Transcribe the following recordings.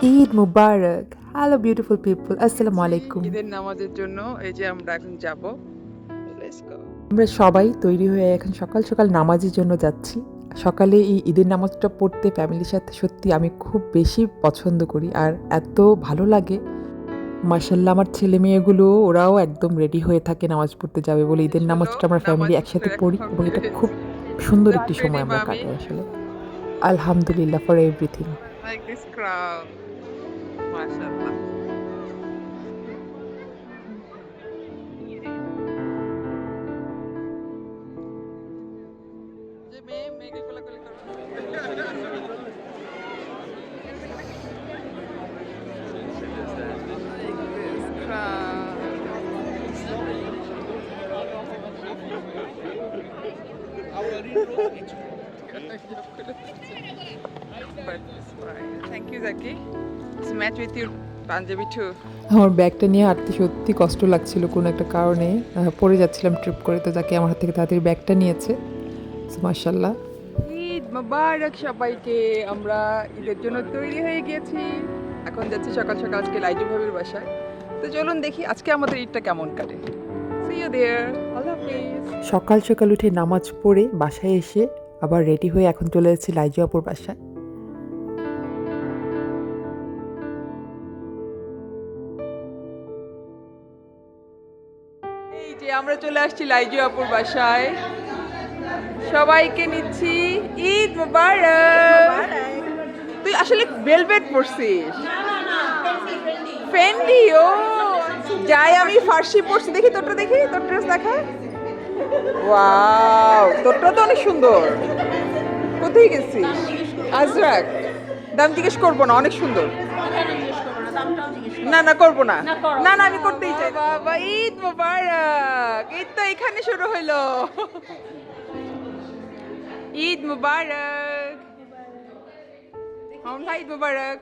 ঈদ মুবারক। Hello beautiful people, আসসালামু আলাইকুম। ঈদের নামাজের জন্য এই যে আমরা এখন যাব। Let's go. আমরা সবাই তৈরি হয়ে এখন সকাল সকাল নামাজের জন্য যাচ্ছি। সকালে এই ঈদের নামাজটা পড়তে ফ্যামিলির সাথে সত্যি আমি খুব বেশি পছন্দ করি আর এত ভালো লাগে। মাশাআল্লাহ আমার ছেলে মেয়েগুলো ওরাও একদম রেডি হয়ে থাকে নামাজ পড়তে যাবে বলে। ঈদের শেষ হলো নামাজটা আমরা নামাজ ফ্যামিলি একসাথে এখন পড়ি এবং এটা কমপ্লিট। খুব সুন্দর একটি Get সময় ready, আমরা mommy. কাটাই আসলে। আলহামদুলিল্লাহ for everything. Like this crown. মাশাআল্লাহ। যে মেয়েকে কোলাকুলি করো। Like this crown. But it's fine. Thank you, Zaki. It's match with your Punjabi too. আমার ব্যাগটা নিয়ে হাঁটতে সত্যি কষ্ট লাগছিল কোনো একটা কারণে। পড়ে যাচ্ছিলাম ট্রিপ করে, তো যাকে আমার হাত থেকে তাড়াতাড়ি ব্যাগটা নিয়েছে। মাশাআল্লাহ। ঈদ মোবারক সবাইকে। আমরা ঈদের জন্য তৈরি হয়ে গেছি। এখন যাচ্ছি সকাল সকাল আজকে লাইজু ভাবির বাসায়। তো চলুন দেখি আজকে আমাদের ঈদটা কেমন কাটে। See you there. আল্লাহ হাফিজ। সকাল সকাল উঠে নামাজ পড়ে বাসায় এসে আবার রেডি হয়ে এখন চলে যাচ্ছি লাইজু আপুর বাসায়। এই যে আমরা চলে আসছি লাইজু আপুর বাসায়। সবাইকে নিচ্ছি ঈদ মোবারক। তুই আসলে ভেলভেট পরছিস? ফেন্ডি। ও যাই, আমি ফার্সি পরছি। দেখি তোরটা, দেখি তোর ড্রেস দেখা। ওয়াও, তোরটা তো অনেক সুন্দর। কোথায় গেছিস? আজরাক। দাম জিজ্ঞেস করবো না, অনেক সুন্দর। না না করবো না, না না আমি করতেই চাই। বাবা ঈদ মোবারক। ঈদ তো এখানে শুরু হইলো। ঈদ মুবারক। হাউন ভাই ঈদ মুবারক।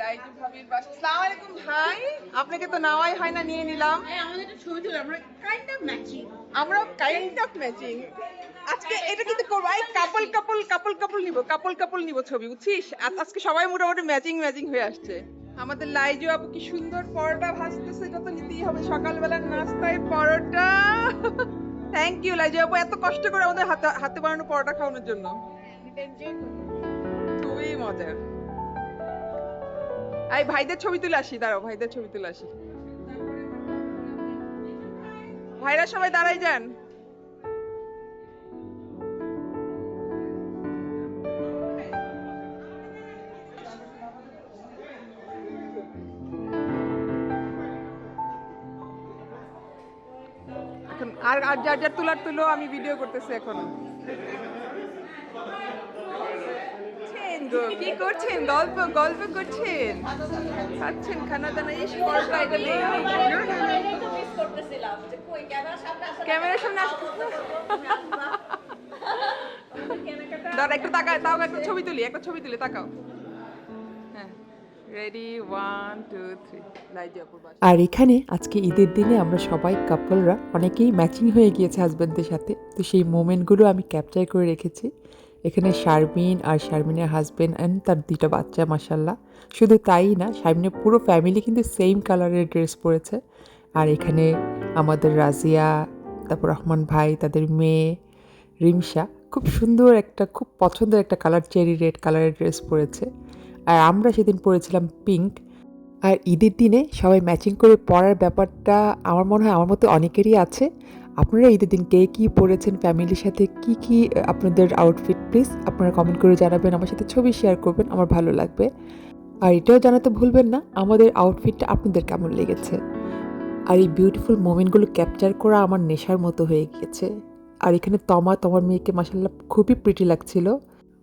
লাইজু ভাবির বাসা। আসসালামু আলাইকুম ভাই, আপনাকে তো নেওয়াই হয় না, নিয়ে নিলাম। আমাদের একটা ছবি তুলে আমরা কাইন্ড অফ ম্যাচিং। আমরা কাইন্ড অফ ম্যাচিং। আজকে এটা কিন্তু করবো, এই কাপল কাপল কাপল কাপল নিব, কাপল কাপল নিব ছবি, বুঝছিস? আজকে সবাই মোটামুটি ম্যাচিং ম্যাচিং হয়ে আসছে। আমাদের লাইজু আপু কি সুন্দর পরোটা ভাজতেছে, এটা তো নিতেই হবে সকালবেলার নাস্তায় পরোটা। থ্যাংক ইউ লাইজু আপু, এত কষ্ট করে আমাদের হাতে হাতে বানানো পরোটা খাওয়ানোর জন্য। খুবই মজার। এই ভাইদের ছবি তুলে আসি, দাঁড়াও ভাইদের ছবি তুলে আসি। ভাইরা সবাই দাঁড়াই যান। এখন আর আর যার যার তুলার তুলো, আমি ভিডিও করতেছি এখন। কি করছেন? গল্প গল্প করছেন, খাচ্ছেন খানা দানা। এই পরোটা এটা নেই, ক্যামেরার সামনে দাঁড়া একটু তাকাও, তাও একটা ছবি তুলি, একটা ছবি তুলি, তাকাও। হ্যাঁ রেডি, 1 2 3। লাইজু আপুর বাসা। আর এখানে আজকে ঈদের দিনে আমরা সবাই কাপলরা অনেকেই ম্যাচিং হয়ে গিয়েছে হাজব্যান্ডদের সাথে, তো সেই মোমেন্টগুলো আমি ক্যাপচার করে রেখেছি। এখানে শারমিন আর শারমিনের হাজব্যান্ড অ্যান্ড তার 2টা বাচ্চা, মাশাল্লাহ। শুধু তাই না, শারমিনের পুরো ফ্যামিলি কিন্তু সেম কালারের ড্রেস পরেছে। আর এখানে আমাদের রাজিয়া, তারপর রহমান ভাই, তাদের মেয়ে রিমশা খুব সুন্দর একটা, খুব পছন্দের একটা কালার, চেরি রেড কালারের ড্রেস পরেছে। আর আমরা সেদিন পরেছিলাম পিঙ্ক। আর ঈদের দিনে সবাই ম্যাচিং করে পরার ব্যাপারটা আমার মনে হয় আমার মতো অনেকেরই আছে। আপনারা ঈদের দিন কে কী পরেছেন, ফ্যামিলির সাথে কি কি আপনাদের আউটফিট, প্লিজ আপনারা কমেন্ট করে জানাবেন, আমার সাথে ছবি শেয়ার করবেন, আমার ভালো লাগবে। আর এটাও জানাতে ভুলবেন না আমাদের আউটফিটটা আপনাদের কেমন লেগেছে। আর এই বিউটিফুল মোমেন্টগুলো ক্যাপচার করা আমার নেশার মতো হয়ে গিয়েছে। আর এখানে তোমার মেয়েকে মাশাল্লাহ খুবই প্রিটি লাগছিল।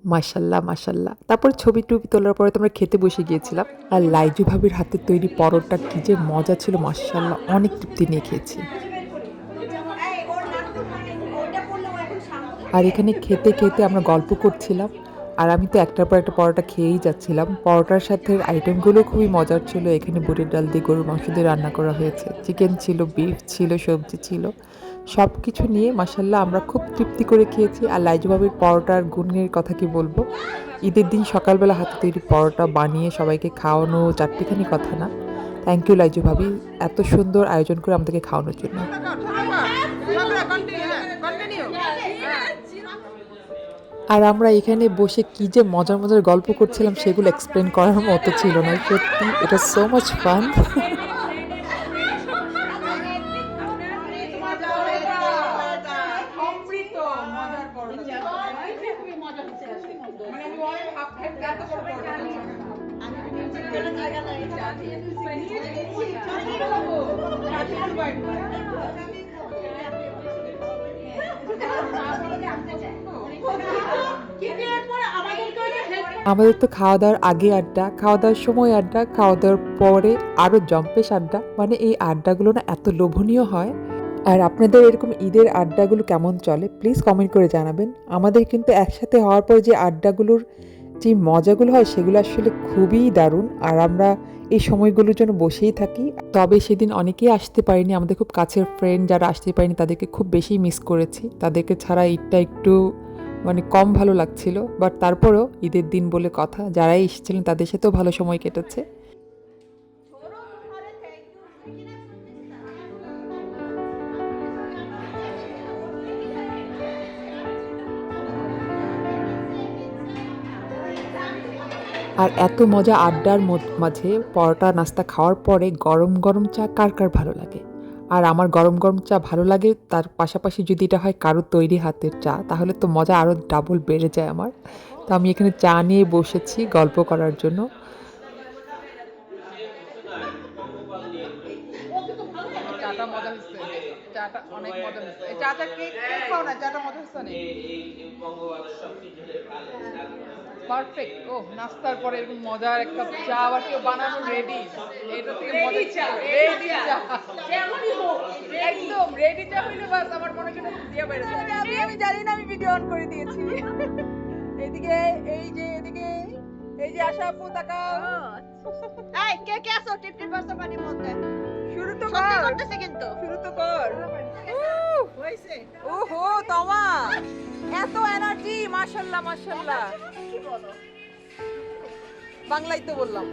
মাশাল্লাহ মাশাল্লাহ। তারপর ছবি টবি তোলার পরে তো আমরা খেতে বসে গিয়েছিলাম। আর লাইজু ভাবির হাতের তৈরি পরোটা কি যে মজা ছিল, মাশাল্লাহ অনেক তৃপ্তি নিয়ে খেয়েছি। আর এখানে খেতে খেতে আমরা গল্প করছিলাম। আর আমি তো একটার পর একটা পরোটা খেয়েই যাচ্ছিলাম। পরোটার সাথে আইটেমগুলো খুবই মজার ছিল। এখানে বুটের ডাল দিয়ে, গরুর মাংস দিয়ে রান্না করা হয়েছে, চিকেন ছিল, বিফ ছিল, সবজি ছিল, সব কিছু নিয়ে মাসাল্লাহ আমরা খুব তৃপ্তি করে খেয়েছি। আর লাইজু ভাবির পরোটার গুণের কথা কি বলবো, ঈদের দিন সকালবেলা হাতে তৈরি পরোটা বানিয়ে সবাইকে খাওয়ানো চারটিখানি কথা না। থ্যাংক ইউ লাইজু ভাবি, এত সুন্দর আয়োজন করে আমাদেরকে খাওয়ানোর জন্য। আর আমরা এখানে বসে কি যে মজার মজার গল্প করছিলাম সেগুলো এক্সপ্লেন করার মতো ছিল না। সত্যি এটা সো মাচ ফান। আমাদের তো খাওয়া দাওয়ার আগে আড্ডা, খাওয়া দাওয়ার সময় আড্ডা, খাওয়া দাওয়ার পরে আরও জম্পেশ আড্ডা। মানে এই আড্ডাগুলো না এত লোভনীয় হয়। আর আপনাদের এরকম ঈদের আড্ডাগুলো কেমন চলে প্লিজ কমেন্ট করে জানাবেন। আমাদের কিন্তু একসাথে হওয়ার পর যে আড্ডাগুলোর যে মজাগুলো হয় সেগুলো আসলে খুবই দারুণ। আর আমরা এই সময়গুলোর জন্য বসেই থাকি। তবে সেদিন অনেকেই আসতে পারিনি, আমাদের খুব কাছের ফ্রেন্ড যারা আসতে পারেনি তাদেরকে খুব বেশি মিস করেছি। তাদেরকে ছাড়া ঈদটা একটু মানে কম ভালো লাগছিল। বাট তারপরেও ঈদের দিন বলে কথা, যারাই এসেছিলেন তাদের সাথেও ভালো সময় কেটেছে। আর এত মজা আড্ডার মাঝে পরোটা নাস্তা খাওয়ার পরে গরম গরম চা কার কার ভালো লাগে। আর আমার গরম গরম চা ভালো লাগে, তার পাশাপাশি যদি এটা হয় কারোর তৈরি হাতের চা তাহলে তো মজা আরও ডাবল বেড়ে যায় আমার। তো আমি এখানে চা নিয়ে বসেছি গল্প করার জন্য। চাটা মজা হচ্ছে, চাটা অনেক মজা হচ্ছে। এই চাটা কে খাও না, চাটা মজা হচ্ছে না। পারফেক্ট। ও নাস্তার পরে এরকম মজার এক কাপ চা আবার কেউ বানানো রেডি, এটা থেকে মজা চা, রেডি চা যেমনই হোক, একদম রেডি চা হইলে বাস আমার মনে হয় দিয়া বাইরে যায়। আমি জানি না, আমি ভিডিও অন করে দিয়েছি। এদিকে এই যে আশা আপু তাকাও। এই কে কে আছো টিপটিপ বাসা পানির মধ্যে? শুরু তো সত্যি কর, করতেছে কিন্তু। শুরু তো কর। হইছে। ওহো তমা, এত এনার্জি, মাশাআল্লাহ মাশাআল্লাহ। কি বলো? বাংলাই তো বললাম।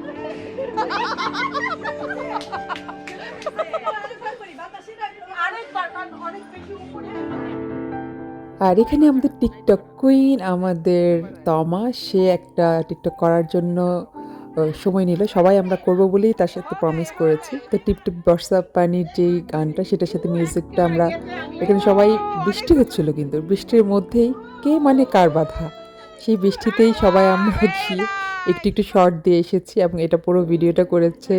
আরেকবার কারণ অনেক বেশি উপরে। আর এখানে আমাদের টিকটক কুইন, আমাদের তমা, সে একটা টিকটক করার জন্য সময় নিল। সবাই আমরা করব বলেই তার সাথে প্রমিস করেছি। তো টিপ টিপ বর্ষা পানির যেই গানটা সেটার সাথে মিউজিকটা আমরা এখানে সবাই, বৃষ্টি হচ্ছিল কিন্তু বৃষ্টির মধ্যেই কে মানে কার বাধা, সেই বৃষ্টিতেই সবাই আমরা গিয়ে একটু একটু শর্ট দিয়ে এসেছি। এবং এটা পুরো ভিডিওটা করেছে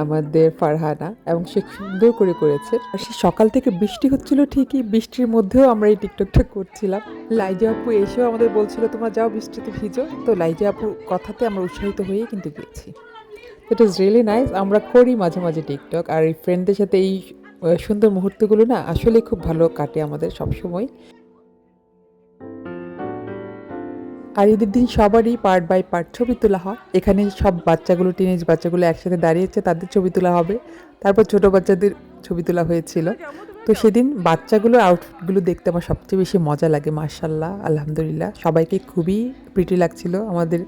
আমাদের ফারহানা এবং সে সুন্দর করে করেছে। আর সে সকাল থেকে বৃষ্টি হচ্ছিল ঠিকই, বৃষ্টির মধ্যেও আমরা এই টিকটকটা করছিলাম। লাইজা আপু এসেও আমাদের বলছিল তোমরা যাও বৃষ্টিতে ভিজো। তো লাইজা আপুর কথাতে আমরা উৎসাহিত হয়েই কিন্তু গিয়েছি। It is really nice. আমরা করি মাঝে মাঝে টিকটক, আর এই ফ্রেন্ডদের সাথে এই সুন্দর মুহূর্তগুলো না আসলে খুব ভালো কাটে আমাদের সবসময়। আর ঈদের দিন সবারই পার্ট বাই পার্ট ছবি তোলা হয়। এখানে সব বাচ্চাগুলো, টিনেজ বাচ্চাগুলো একসাথে দাঁড়িয়েছে, তাদের ছবি তোলা হবে। তারপর ছোট বাচ্চাদের ছবি তোলা হয়েছিল। তো সেদিন বাচ্চাগুলোর আউটফিটগুলো দেখতে আমার সবচেয়ে বেশি মজা লাগে। মাশাআল্লাহ, আলহামদুলিল্লাহ, সবাইকে খুবই প্রিটি লাগছিল। আমাদের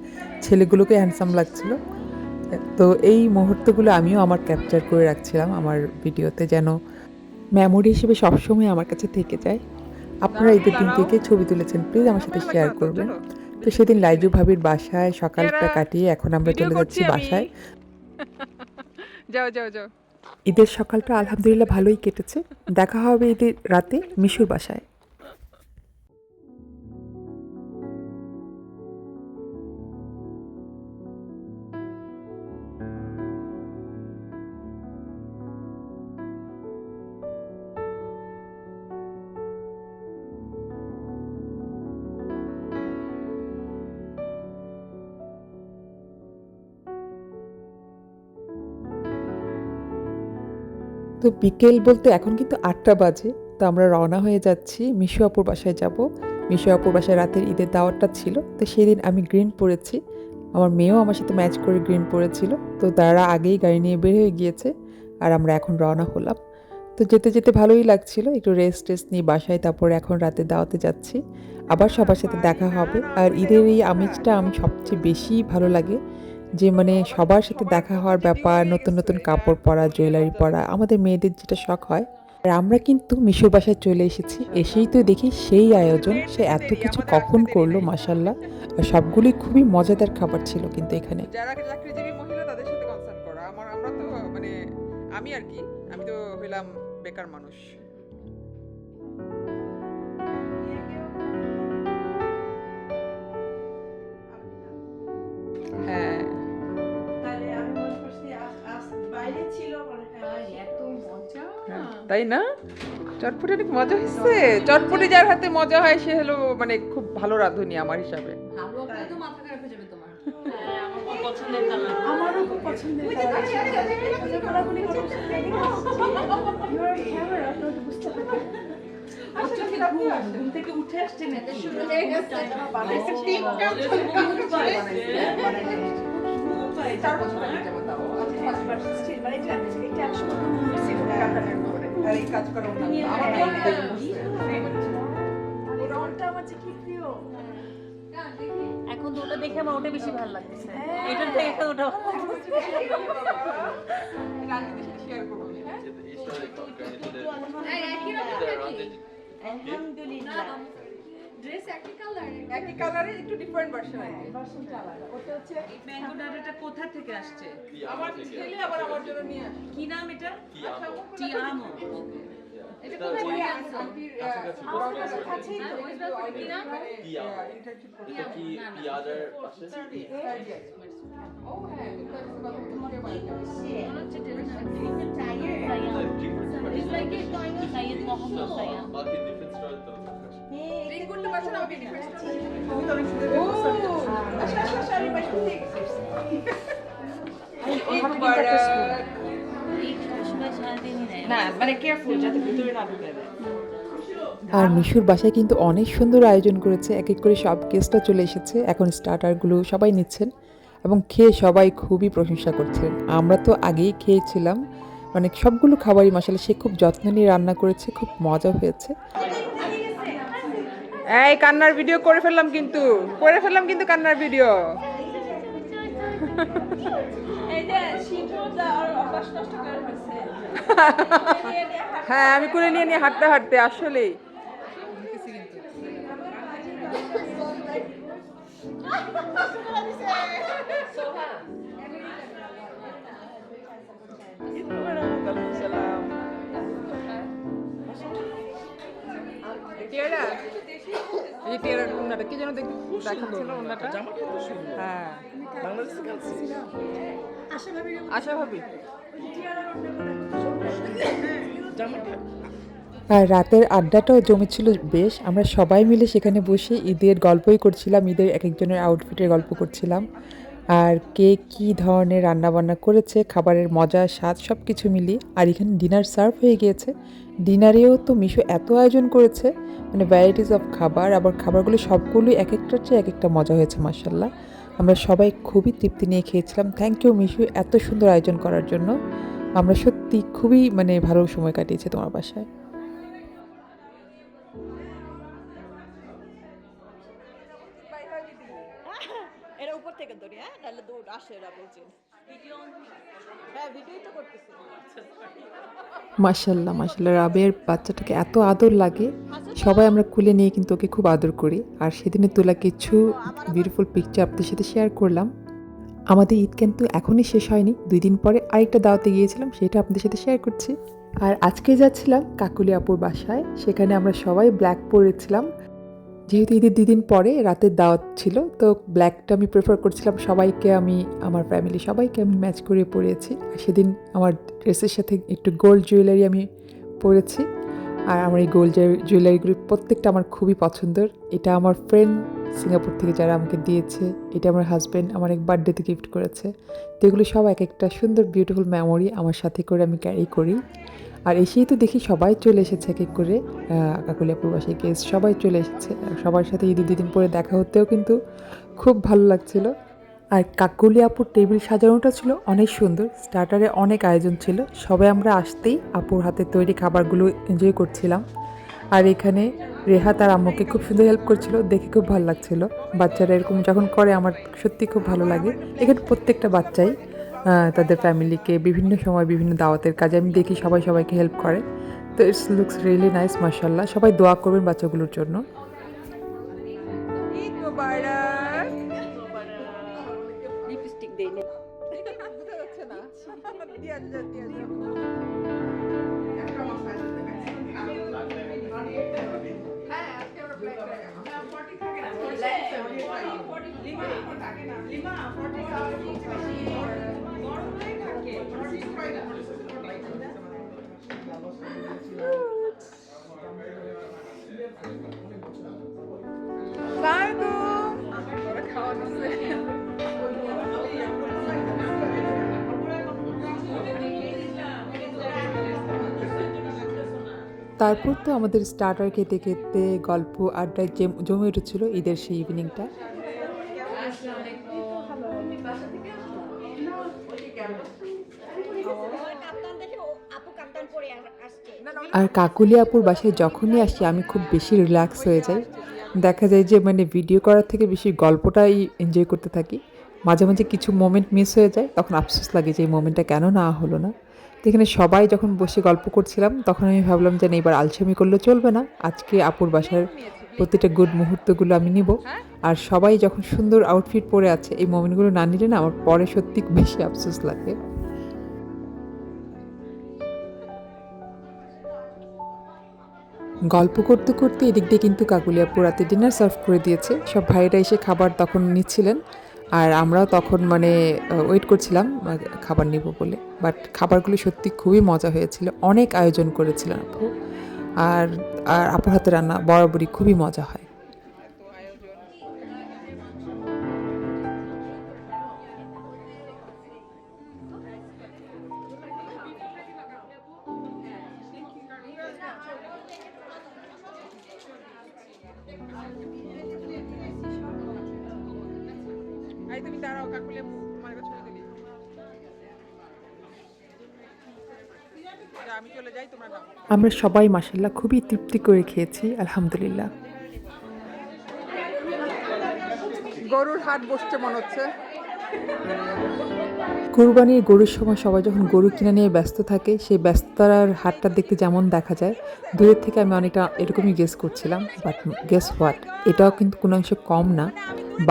ছেলেগুলোকে হ্যান্ডসাম লাগছিল। তো এই মুহূর্তগুলো আমিও আমার ক্যাপচার করে রাখছিলাম আমার ভিডিওতে, যেন মেমোরি হিসেবে সবসময় আমার কাছে থেকে যায়। আপনারা ঈদের দিন থেকে ছবি তুলেছেন প্লিজ আমার সাথে শেয়ার করবেন। তো সেদিন লাইজু ভাবির বাসায় সকালটা কাটিয়ে এখন আমরা চলে যাচ্ছি বাসায়। যাও যাও যাও। ঈদের সকালটা আলহামদুলিল্লাহ ভালোই কেটেছে। দেখা হবে ঈদের রাতে মিশুর বাসায়। তো বিকেল বলতে এখন কিন্তু 8টা বাজে। তো আমরা রওনা হয়ে যাচ্ছি মিশু আপুর বাসায় যাব। মিশু আপুর বাসায় রাতের ঈদের দাওয়াতটা ছিল। তো সেদিন আমি গ্রিন পরেছি, আমার মেয়েও আমার সাথে ম্যাচ করে গ্রিন পরেছিল। তো তারা আগেই গাড়ি নিয়ে বের হয়ে গিয়েছে আর আমরা এখন রওনা হলাম। তো যেতে যেতে ভালোই লাগছিল, একটু রেস্ট নিয়ে বাসায়, তারপরে এখন রাতে দাওয়াতে যাচ্ছি, আবার সবার সাথে দেখা হবে। আর ঈদের এই আমেজটা আমি সবচেয়ে বেশি ভালো লাগে, যে মানে সবার সাথে দেখা হওয়ার ব্যাপার, নতুন নতুন কাপড় পরা, জুয়েলারি পরা, আমাদের মেয়েদের যেটা শখ হয়। আর আমরা কিন্তু মিশুর বাসায় চলে এসেছি, এসেই তো দেখি সেই আয়োজন, সে এত কিছু কখন করলো মাশাল্লাহ। আর সবগুলোই খুবই মজাদার খাবার ছিল কিন্তু এখানে। যারা চাকরিজীবী মহিলা তাদের সাথে কনসার্ন করা, আমরা তো মানে আমি আর কি, আমি তো হইলাম বেকার মানুষ। হ্যাঁ, তাহলে আমি মনে করছি বাইরে ছিল মনে হয় এত মজা। তাই না? চটপটি অনেক মজা হয়েছে। চটপটি যার হাতে মজা হয় সে হলো মানে খুব ভালো রাঁধুনি আমার হিসাবে। আমারও খুব পছন্দের ঘোরাঘুরি করছে। বুঝতে পারি ঘুম থেকে উঠে আসছে না শুরু হয়ে গেছে। আর এই কাজ করা আমার যে কি প্রিয়। এখন তো ওটা দেখে আমার ওটা বেশি ভালো লাগতেছে, এটার থেকে ওটা শেয়ার করবো। আলহামদুলিল্লাহ ড্রেস একই কালার, একই কালারের একটু ডিফারেন্ট ভার্সন আছে। ভার্সনটা আলাদা। ওটা হচ্ছে ম্যাঙ্গো ডাটাটা কোথা থেকে আসছে? আমার ছেলে আবার আমার জন্য নিয়ে আসে। কি নাম এটা? টি আমো। এটা ওই কোথায় থেকে আন্টির, আনছো? কাছেই তো। কি নাম? এটা কি পিয়াজের পাশে? ও হ্যাঁ, মনে হচ্ছে সায়াম। It's like a kind of Syed Mohammad সায়াম। বাকি ডিফারেন্ট স্টোরি তো ড্রিঙ্ক করতে পারছেন আমাকে ডিফারেন্ট। ও আচ্ছা আচ্ছা সরি ভাই ঠিক এই সময় সারাদিনই নেয় না মানে কেয়ারফুল যাতে ভিতরে না ঢুকে যায়। আর মিশুর বাসায় কিন্তু অনেক সুন্দর আয়োজন করেছে, এক এক করে সব গেস্টরা চলে এসেছে, এখন স্টার্টারগুলো সবাই নিচ্ছেন এবং খেয়ে সবাই খুবই প্রশংসা করছেন। আমরা তো আগেই খেয়েছিলাম, মানে সবগুলো খাবারই মাশাআল্লাহ সে খুব যত্ন নিয়ে রান্না করেছে, খুব মজা হয়েছে। এই কান্নার ভিডিও করে ফেললাম কিন্তু কান্নার ভিডিও। এই যে শীতটা আর অভ্যাস নষ্ট করে ফেলছে। হ্যাঁ, আমি করে নিয়ে হাঁটতে হাঁটতে আসলেই টিয়ারা, এই টিয়ারার উন্নাটা কি যেন দেখাচ্ছিল উন্নাটা। হ্যাঁ, আশা ভাবি আর রাতের আড্ডাটাও জমেছিল বেশ, আমরা সবাই মিলে সেখানে বসে ঈদের গল্পই করছিলাম, ঈদের এক একজনের আউটফিটের গল্প করছিলাম, আর কে কী ধরনের রান্নাবান্না করেছে, খাবারের মজা স্বাদ সব কিছু মিলিয়ে। আর এখানে ডিনার সার্ভ হয়ে গিয়েছে, ডিনারেও তো মিশু এত আয়োজন করেছে, মানে ভ্যারাইটিস অফ খাবার, আবার খাবারগুলো সবগুলোই এক একটার চেয়ে এক একটা মজা হয়েছে মাশাআল্লাহ। আমরা সবাই খুবই তৃপ্তি নিয়ে খেয়েছিলাম। থ্যাংক ইউ মিশু এত সুন্দর আয়োজন করার জন্য, আমরা সত্যি খুবই মানে ভালো সময় কাটিয়েছি তোমার বাসায়। এরা উপর থেকে ধরি হ্যাঁ নাহলে দৌড় আসে এরা বলছেন ভিডিও হ্যাঁ ভিডিওই তো করতেছি মাশাআল্লাহ মাশাআল্লাহ, রাবের বাচ্চাটাকে এত আদর লাগে, সবাই আমরা কুলে নিয়ে কিন্তু ওকে খুব আদর করি। আর সেদিনে তোলা কিছু বিউটিফুল পিকচার আপনাদের সাথে শেয়ার করলাম। আমাদের ঈদ কিন্তু এখনই শেষ হয়নি, 2 দিন পরে আরেকটা দাওয়াতে গিয়েছিলাম, সেটা আপনাদের সাথে শেয়ার করছি। আর আজকে যাচ্ছিলাম কাকুলি আপুর বাসায়, সেখানে আমরা সবাই ব্ল্যাক পরেছিলাম, যেহেতু ঈদের 2 দিন পরে রাতের দাওয়াত ছিল, তো ব্ল্যাকটা আমি প্রেফার করছিলাম। সবাইকে আমি, আমার ফ্যামিলি সবাইকে আমি ম্যাচ করে পরিয়েছি। আর সেদিন আমার ড্রেসের সাথে একটু গোল্ড জুয়েলারি আমি পরেছি, আর আমার এই গোল্ড জুয়েলারিগুলি প্রত্যেকটা আমার খুবই পছন্দের। এটা আমার ফ্রেন্ড সিঙ্গাপুর থেকে যারা আমাকে দিয়েছে, এটা আমার হাজব্যান্ড আমার এক বার্থডেতে গিফট করেছে। তো এগুলো সব এক একটা সুন্দর বিউটিফুল মেমোরি আমার সাথে করে আমি ক্যারি করি। আর এসেই তো দেখি সবাই চলে এসেছে এক এক করে, কাকুলিয়াপুর বাসায় গেস্ট সবাই চলে এসেছে, আর সবার সাথে ঈদের 2 দিন পরে দেখা হতেও কিন্তু খুব ভালো লাগছিল। আর কাকুলি আপুর টেবিল সাজানোটা ছিল অনেক সুন্দর, স্টার্টারে অনেক আয়োজন ছিল, সবাই আমরা আসতেই আপুর হাতে তৈরি খাবারগুলো এনজয় করছিলাম। আর এখানে রেহাত আর আম্মুকে খুব সুন্দর হেল্প করছিল, দেখে খুব ভালো লাগছিল। বাচ্চারা এরকম যখন করে আমার সত্যি খুব ভালো লাগে। এখানে প্রত্যেকটা বাচ্চাই তাদের ফ্যামিলিকে বিভিন্ন সময় বিভিন্ন দাওয়াতের কাজে আমি দেখি সবাই সবাইকে হেল্প করে। তো ইটস লুকস রিয়েলি নাইস, মাশাআল্লাহ। সবাই দোয়া করবেন বাচ্চাগুলোর জন্য। ঈদ মোবারক। লিপস্টিক দেই না। বোঝা যাচ্ছে না। দিয়া যাও, দিয়া যাও। হ্যাঁ, আজকে আমরা ব্ল্যাক থাকে না। 40 থাকে না। ব্ল্যাক 40 লিমা থাকে না। লিমা 40 গরম হয়ে থাকে। 40 হয় না। বারগো খাওয়া দিচ্ছে। তারপর তো আমাদের স্টার্টার খেতে খেতে গল্প আড্ডায় জমে উঠেছিল ঈদের সেই ইভিনিংটা। কাপ্তান দেখে আপু কাপ্তান পরে আসছে। আর কাকুলি আপুর বাসায় যখনই আসি আমি খুব বেশি রিল্যাক্স হয়ে যাই। দেখা যায় যে মানে ভিডিও করার থেকে বেশি গল্পটাই এনজয় করতে থাকি। মাঝে মাঝে কিছু মোমেন্ট মিস হয়ে যায়, তখন আফসোস লাগে যে এই মোমেন্টটা কেন না হলো না। তো এখানে সবাই যখন বসে গল্প করছিলাম তখন আমি ভাবলাম যে না, এবার আলসেমি করলে চলবে না, আজকে আপুর বাসার প্রতিটা গুড মুহূর্তগুলো আমি নিব। আর সবাই যখন সুন্দর আউটফিট পরে আছে এই মোমেন্টগুলো না নিলে না আমার পরে সত্যি বেশি আফসোস লাগে। গল্প করতে করতে এদিক দিয়ে কিন্তু কাকুলিয়া রাতে ডিনার সার্ভ করে দিয়েছে। সব ভাইয়েরা এসে খাবার তখন নিচ্ছিলেন আর আমরাও তখন মানে ওয়েট করছিলাম খাবার নিব বলে। বাট খাবারগুলো সত্যি খুবই মজা হয়েছিল, অনেক আয়োজন করেছিলেন আপু। আর আর আপুর হাতে রান্না বরাবরই খুবই মজা হয়। এই তুমি দাঁড়াও, কাকুলে তোমার কাছে ছবি তুলি। আমি চলে যাই, তোমরা নাও। আমরা সবাই মাশাআল্লাহ খুবই তৃপ্তি করে খেয়েছি, আলহামদুলিল্লাহ। গরুর হাট বসছে মনে হচ্ছে। কুরবানির গরুর সময় সবাই যখন গরু কিনে নিয়ে ব্যস্ত থাকে, সেই ব্যস্ততার হাটটা দেখতে যেমন দেখা যায়, দূরের থেকে আমি অনেকটা এরকমই গেস করছিলাম। বাট গেস হোয়াট, এটাও কিন্তু কোনো অংশে কম না।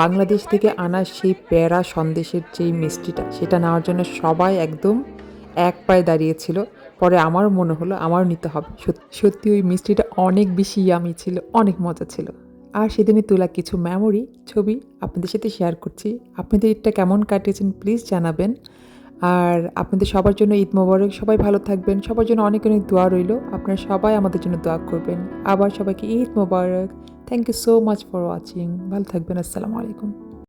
বাংলাদেশ থেকে আনা সেই প্যারা সন্দেশের যেই মিষ্টিটা, সেটা নেওয়ার জন্য সবাই একদম এক পায়ে দাঁড়িয়েছিল। পরে আমারও মনে হলো আমারও নিতে হবে। সত্যি ওই মিষ্টিটা অনেক বেশি ইয়ামি ছিল, অনেক মজা ছিল। আর সেদিনে তোলা কিছু মেমোরি ছবি আপনাদের সাথে শেয়ার করছি। আপনাদের ঈদটা কেমন কাটিয়েছেন প্লিজ জানাবেন। আর আপনাদের সবার জন্য ঈদ মোবারক। সবাই ভালো থাকবেন, সবার জন্য অনেক অনেক দোয়া রইল। আপনারা সবাই আমাদের জন্য দোয়া করবেন। আবার সবাইকে ঈদ মোবারক। Thank you so much for watching. ভালো থাকবেন। আসসালামু আলাইকুম।